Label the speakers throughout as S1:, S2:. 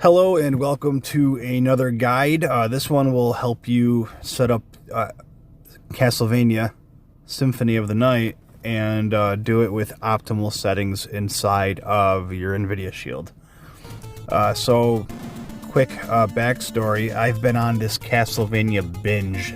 S1: Hello and welcome to another guide. This one will help you set up Castlevania Symphony of the Night and do it with optimal settings inside of your Nvidia Shield. So, quick backstory. I've been on this Castlevania binge.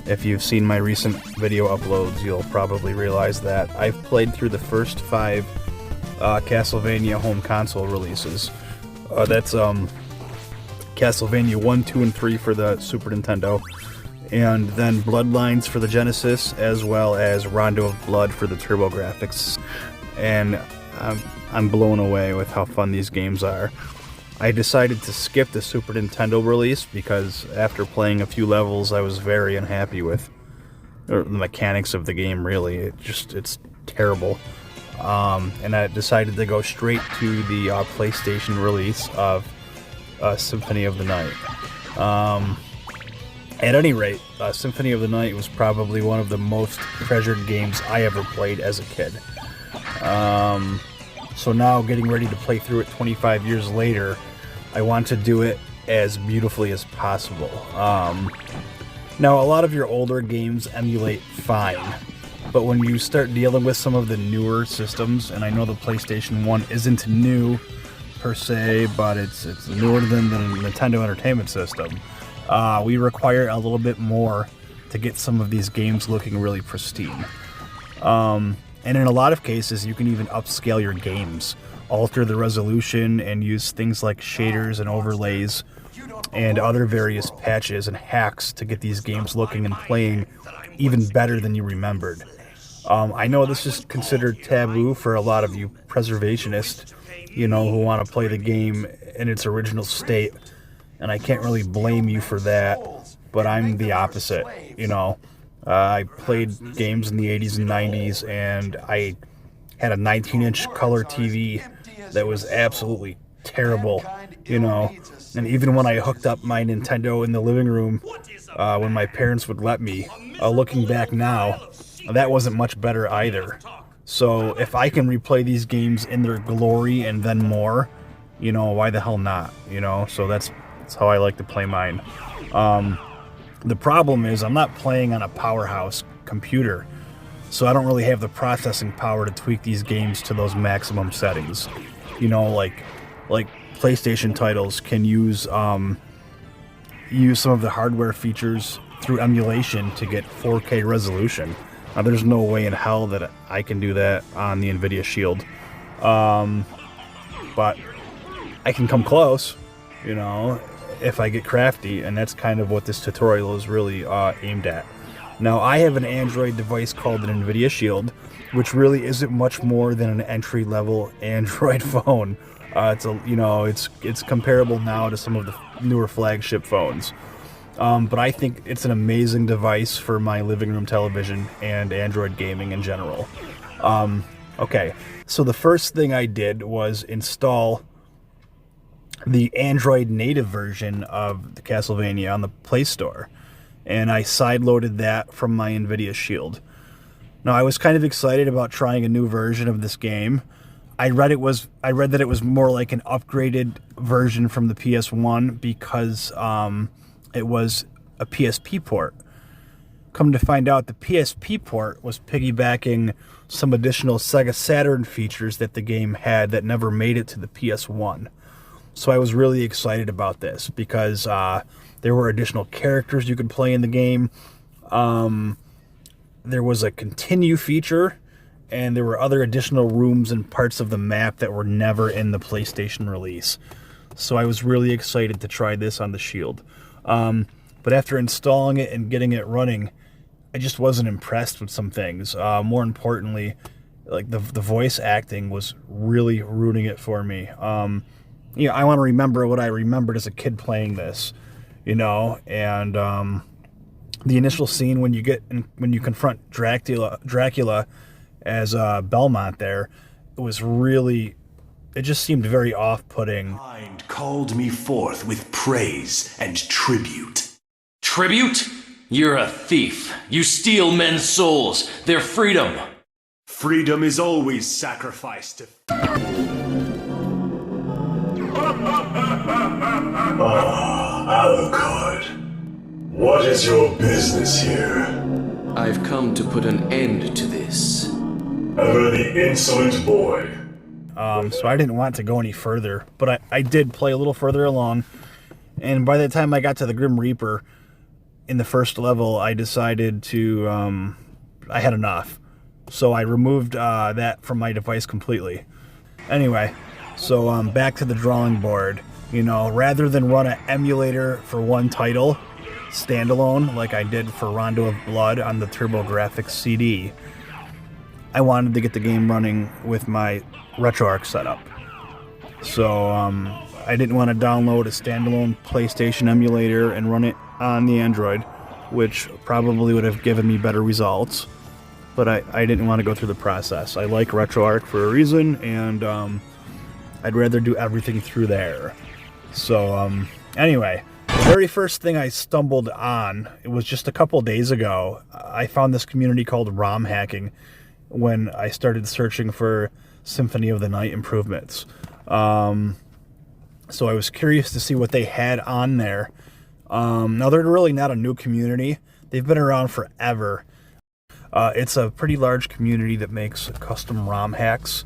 S1: If you've seen my recent video uploads, you'll probably realize that I've played through the first 5 Castlevania home console releases. That's Castlevania 1, 2, and 3 for the Super Nintendo, and then Bloodlines for the Genesis, as well as Rondo of Blood for the TurboGrafx. And I'm blown away with how fun these games are. I decided to skip the Super Nintendo release because after playing a few levels, I was very unhappy with the mechanics of the game. Really, it's terrible. And I decided to go straight to the PlayStation release of Symphony of the Night. At any rate, Symphony of the Night was probably one of the most treasured games I ever played as a kid. So now, getting ready to play through it 25 years later, I want to do it as beautifully as possible. Now, a lot of your older games emulate fine, but when you start dealing with some of the newer systems, and I know the PlayStation 1 isn't new per se, but it's newer than the Nintendo Entertainment System, we require a little bit more to get some of these games looking really pristine. And in a lot of cases, you can even upscale your games, alter the resolution, and use things like shaders and overlays and other various patches and hacks to get these games looking and playing even better than you remembered. I know this is considered taboo for a lot of you preservationists, who want to play the game in its original state, and I can't really blame you for that, but I'm the opposite, I played games in the 80s and 90s, and I had a 19-inch color TV that was absolutely terrible, and even when I hooked up my Nintendo in the living room, when my parents would let me, looking back now, that wasn't much better either. So if I can replay these games in their glory and then more, why the hell not, so that's how I like to play mine. The problem is I'm not playing on a powerhouse computer, so I don't really have the processing power to tweak these games to those maximum settings. Like PlayStation titles can use some of the hardware features through emulation to get 4K resolution. Now, there's no way in hell that I can do that on the Nvidia Shield, but I can come close, if I get crafty, and that's kind of what this tutorial is really aimed at. Now, I have an Android device called an Nvidia Shield, which really isn't much more than an entry-level Android phone. It's comparable now to some of the newer flagship phones. But I think it's an amazing device for my living room television and Android gaming in general. Okay, so the first thing I did was install the Android native version of the Castlevania on the Play Store, and I sideloaded that from my Nvidia Shield. Now, I was kind of excited about trying a new version of this game. I read that it was more like an upgraded version from the PS1 because it was a PSP port. Come to find out, the PSP port was piggybacking some additional Sega Saturn features that the game had that never made it to the PS1. So I was really excited about this because there were additional characters you could play in the game. There was a continue feature, and there were other additional rooms and parts of the map that were never in the PlayStation release. So I was really excited to try this on the Shield. But after installing it and getting it running, I just wasn't impressed with some things. More importantly, like the voice acting was really ruining it for me. I want to remember what I remembered as a kid playing this, and the initial scene when you confront Dracula as Belmont there, it just seemed very off-putting.
S2: Mind called me forth with praise and tribute.
S3: Tribute? You're a thief. You steal men's souls, their freedom.
S2: Freedom is always sacrificed to... Alucard. What is your business here?
S3: I've come to put an end to this.
S2: Ever the insolent boy.
S1: So I didn't want to go any further, but I did play a little further along, and by the time I got to the Grim Reaper in the first level, I decided to, I had enough. So I removed that from my device completely. Anyway, so back to the drawing board. You know, rather than run an emulator for one title, standalone, like I did for Rondo of Blood on the TurboGrafx CD, I wanted to get the game running with my Retroarch setup. So I didn't want to download a standalone PlayStation emulator and run it on the Android, which probably would have given me better results. But I didn't want to go through the process. I like Retroarch for a reason, and I'd rather do everything through there. So anyway, the very first thing I stumbled on, it was just a couple days ago. I found this community called ROM hacking when I started searching for Symphony of the Night improvements. So I was curious to see what they had on there. Now, they're really not a new community. They've been around forever. It's a pretty large community that makes custom ROM hacks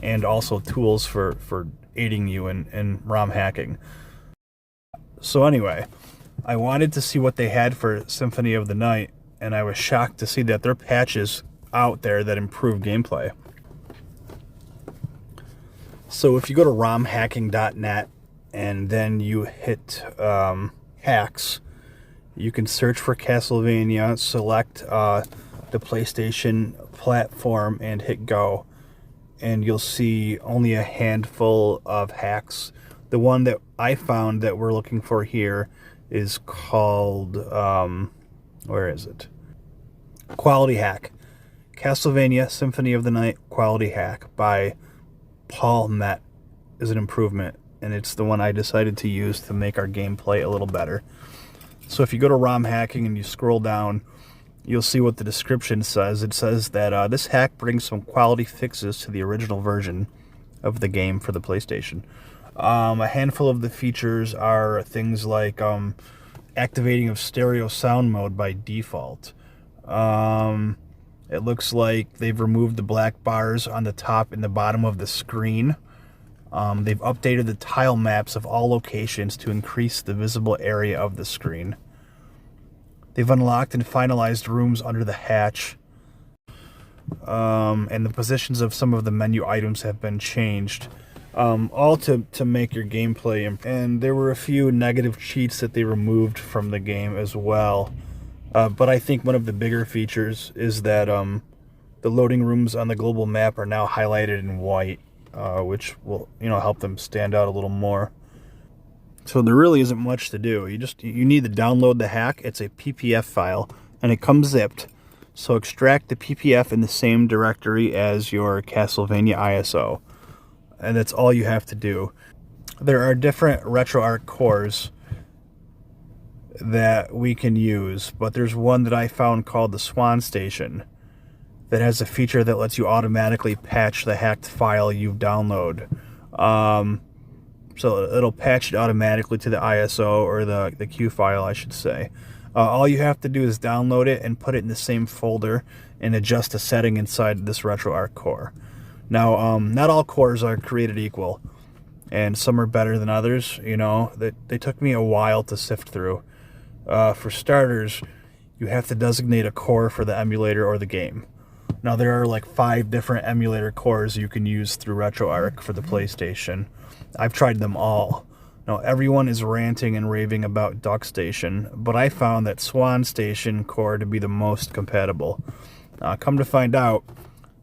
S1: and also tools for aiding you in ROM hacking. So anyway, I wanted to see what they had for Symphony of the Night, and I was shocked to see that there are patches out there that improve gameplay. So if you go to romhacking.net and then you hit hacks, you can search for Castlevania, select the PlayStation platform and hit go, and you'll see only a handful of hacks. The one that I found that we're looking for here is called, where is it? Quality Hack. Castlevania Symphony of the Night Quality Hack by Paul Met is an improvement, and it's the one I decided to use to make our gameplay a little better. So if you go to ROM hacking and you scroll down, you'll see what the description says. It says that this hack brings some quality fixes to the original version of the game for the PlayStation. A handful of the features are things like activating of stereo sound mode by default. It looks like they've removed the black bars on the top and the bottom of the screen. They've updated the tile maps of all locations to increase the visible area of the screen. They've unlocked and finalized rooms under the hatch. And the positions of some of the menu items have been changed. All to make your gameplay. And there were a few negative cheats that they removed from the game as well. But I think one of the bigger features is that the loading rooms on the global map are now highlighted in white, which will, help them stand out a little more. So there really isn't much to do. You need to download the hack. It's a PPF file, and it comes zipped. So extract the PPF in the same directory as your Castlevania ISO, and that's all you have to do. There are different Retroarch cores that we can use, but there's one that I found called the SwanStation that has a feature that lets you automatically patch the hacked file you download. So it'll patch it automatically to the ISO, or the Q file, I should say. All you have to do is download it and put it in the same folder and adjust a setting inside this Retroarch core. Now, not all cores are created equal, and some are better than others. They took me a while to sift through. For starters, you have to designate a core for the emulator or the game. Now, there are like 5 different emulator cores you can use through Retroarch for the PlayStation. I've tried them all. Now, everyone is ranting and raving about DuckStation, but I found that SwanStation core to be the most compatible. Come to find out,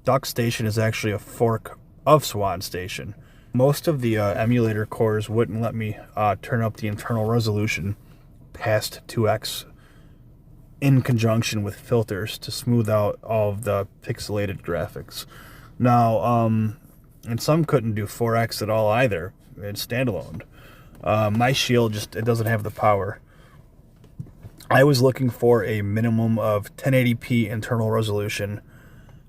S1: DuckStation is actually a fork of SwanStation. Most of the emulator cores wouldn't let me turn up the internal resolution past 2x in conjunction with filters to smooth out all of the pixelated graphics. Now, and some couldn't do 4x at all either. It's standalone. My Shield it doesn't have the power. I was looking for a minimum of 1080p internal resolution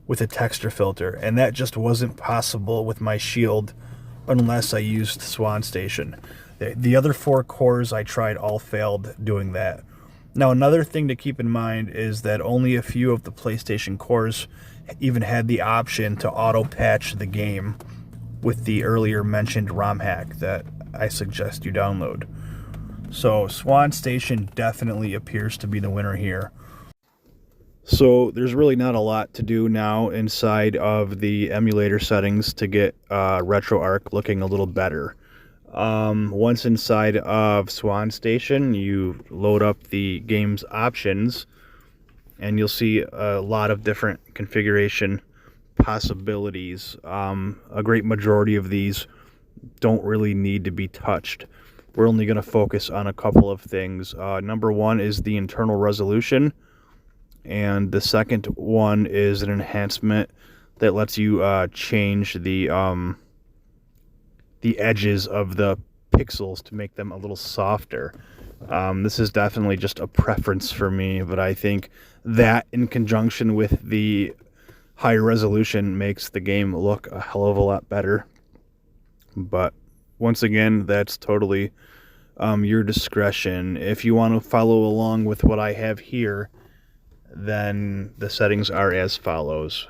S1: with a texture filter, and that just wasn't possible with my Shield unless I used SwanStation. The other 4 cores I tried all failed doing that. Now, another thing to keep in mind is that only a few of the PlayStation cores even had the option to auto-patch the game with the earlier mentioned ROM hack that I suggest you download. So SwanStation definitely appears to be the winner here. So there's really not a lot to do now inside of the emulator settings to get Retroarch looking a little better. Once inside of SwanStation, you load up the game's options, and you'll see a lot of different configuration possibilities. A great majority of these don't really need to be touched. We're only going to focus on a couple of things. Number one is the internal resolution, and the second one is an enhancement that lets you change the edges of the pixels to make them a little softer. This is definitely just a preference for me, but I think that in conjunction with the higher resolution makes the game look a hell of a lot better. But once again, that's totally your discretion. If you want to follow along with what I have here, then the settings are as follows.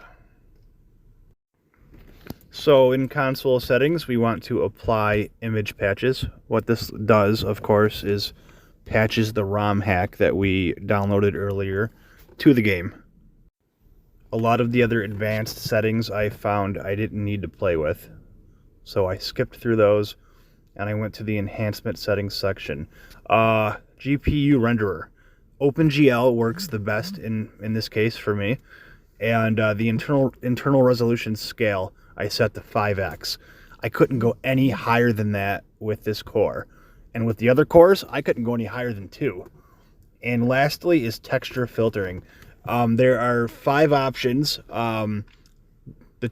S1: So in console settings, we want to apply image patches. What this does, of course, is patches the ROM hack that we downloaded earlier to the game. A lot of the other advanced settings I found I didn't need to play with, so I skipped through those and I went to the enhancement settings section. GPU renderer. OpenGL works the best in this case for me, and the internal resolution scale I set to 5x. I couldn't go any higher than that with this core. And with the other cores, I couldn't go any higher than 2. And lastly is texture filtering. There are 5 options. The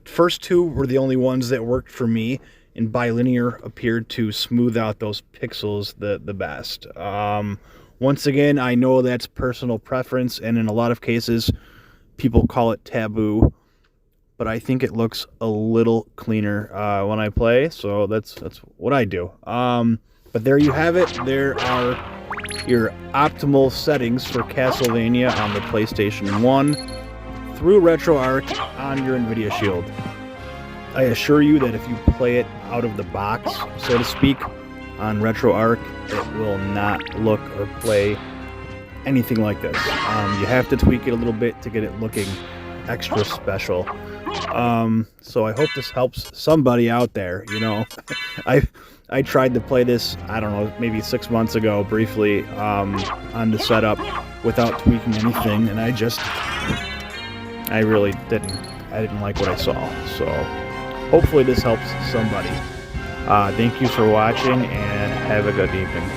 S1: first 2 were the only ones that worked for me, and bilinear appeared to smooth out those pixels the best. Once again, I know that's personal preference, and in a lot of cases, people call it taboo, but I think it looks a little cleaner when I play, so that's what I do. But there you have it. There are your optimal settings for Castlevania on the PlayStation 1 through Retroarch on your Nvidia Shield. I assure you that if you play it out of the box, so to speak, on Retroarch, it will not look or play anything like this. You have to tweak it a little bit to get it looking extra special. So I hope this helps somebody out there. You know, I tried to play this, I don't know, maybe 6 months ago briefly on the setup without tweaking anything, and I really didn't like what I saw. So hopefully this helps somebody. Thank you for watching, and have a good evening.